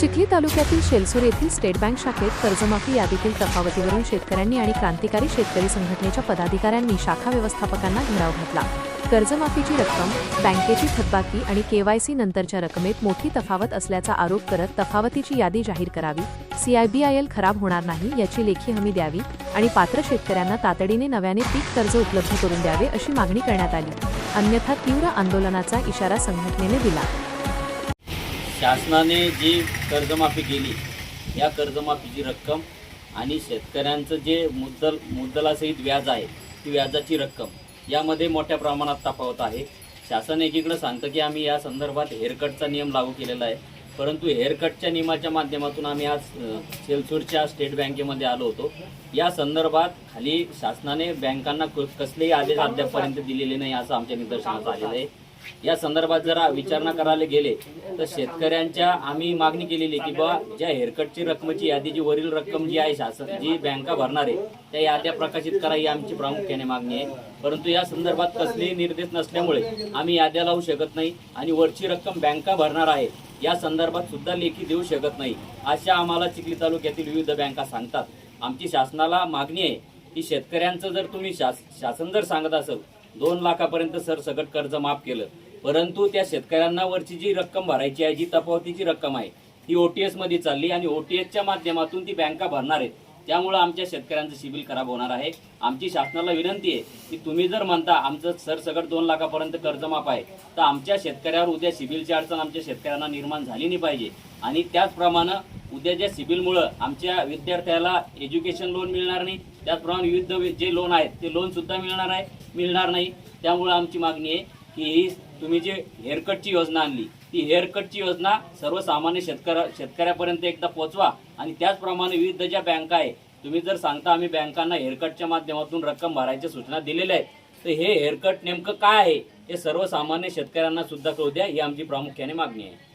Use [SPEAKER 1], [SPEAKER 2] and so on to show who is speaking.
[SPEAKER 1] चिखली तालुक्यातील शेलसूर येथील state bank शाखेत कर्जमाफी यादीतील तफावतीवरून शेतकऱ्यांनी आणि क्रांतिकारी शेतकरी संघटनेच्या पदाधिकाऱ्यांनी शाखा व्यवस्थापकांना घेराव घातला। कर्जमाफीची रक्कम, बँकेची थकबाकी आणि केवायसी नंतरच्या रकमेत मोठी तफावत असल्याचा आरोप करत तफावतीची यादी जाहीर करावी, CIBIL खराब होणार नाही याची लेखी हमी द्यावी आणि पात्र शेतकऱ्यांना तातडीने नव्याने पीक कर्ज उपलब्ध करून द्यावे अशी मागणी करण्यात आली। अन्यथा तीव्र आंदोलनाचा इशारा संघटनेने दिला।
[SPEAKER 2] शासनाने जी कर्जमाफी केली, या कर्जमाफीची रक्कम आणि शेतकऱ्यांचं जे मुद्दलासहित व्याज आहे, ती व्याजाची रक्कम यामध्ये मोठ्या प्रमाणात तफावत आहे। शासन एकीकडे सांगतं की आम्ही या संदर्भात हेअरकटचा नियम लागू केलेला आहे, परंतु हेअरकटच्या नियमाच्या माध्यमातून आम्ही आज शेलसूरच्या स्टेट बँकेमध्ये आलो होतो। या संदर्भात खाली शासनाने बँकांना कसलेही आदेश अद्यापपर्यंत दिलेले नाही असं आमच्या निदर्शनास आलेलं आहे। या संदर्भात जरा विचारणा करायला गेले तर शेतकऱ्यांच्या आम्ही मागणी केलेली की बा ज्या हेअरकटची रकमेची यादी जी वरील रक्कम जी आहे शासन जी बँका भरणार आहे त्या याद्या प्रकाशित करा ही आमची प्रामुख्याने मागणी आहे। परंतु या संदर्भात कसलेही निर्देश नसल्यामुळे आम्ही याद्या लावू शकत नाही आणि वरची रक्कम बँका भरणार आहे या संदर्भात सुद्धा लेखी देऊ शकत नाही अशा आम्हाला चिखली तालुक्यातील विविध बँका सांगतात। आमची शासनाला मागणी आहे की शेतकऱ्यांचं जर तुम्ही शासन जर सांगत असेल 2 लाखापर्यंत सरसकट कर्ज माफ केलं, परंतु त्या शेतकऱ्यांना वरची जी रक्कम भरायची आहे, जी तफावतीची रक्कम आहे ती OTS मध्ये चालली आणि OTSच्या माध्यमातून ती बँका भरणार आहेत। त्यामुळे आमच्या शेतकऱ्यांचं सिबिल खराब होणार आहे। आमची शासनाला विनंती आहे की तुम्ही जर म्हणता आमचं सरसकट 2 लाखापर्यंत कर्ज माफ आहे तर आमच्या शेतकऱ्यावर उद्या सिबिलची अडचण आमच्या शेतकऱ्यांना निर्माण झाली नाही पाहिजे आणि त्याचप्रमाणे उद्या ज्या सिबिलमुळं आमच्या विद्यार्थ्याला एज्युकेशन लोन मिळणार नाही, त्याचप्रमाणे विविध जे लोन आहेत ते लोन सुद्धा मिळणार नाही। त्यामुळे आमची मागणी आहे की ही तुम्ही जे हेअरकटची योजना आणली ती हेअरकटची योजना सर्वसामान्य शेतकऱ्यापर्यंत एकदा पोहोचवा आणि त्याचप्रमाणे विविध ज्या बँका आहे तुम्ही जर सांगता आम्ही बँकांना हेअरकटच्या माध्यमातून रक्कम भरायच्या सूचना दिलेल्या आहेत तर हे हेअरकट नेमकं काय आहे हे सर्वसामान्य शेतकऱ्यांना सुद्धा कळू द्या ही आमची प्रामुख्याने मागणी आहे।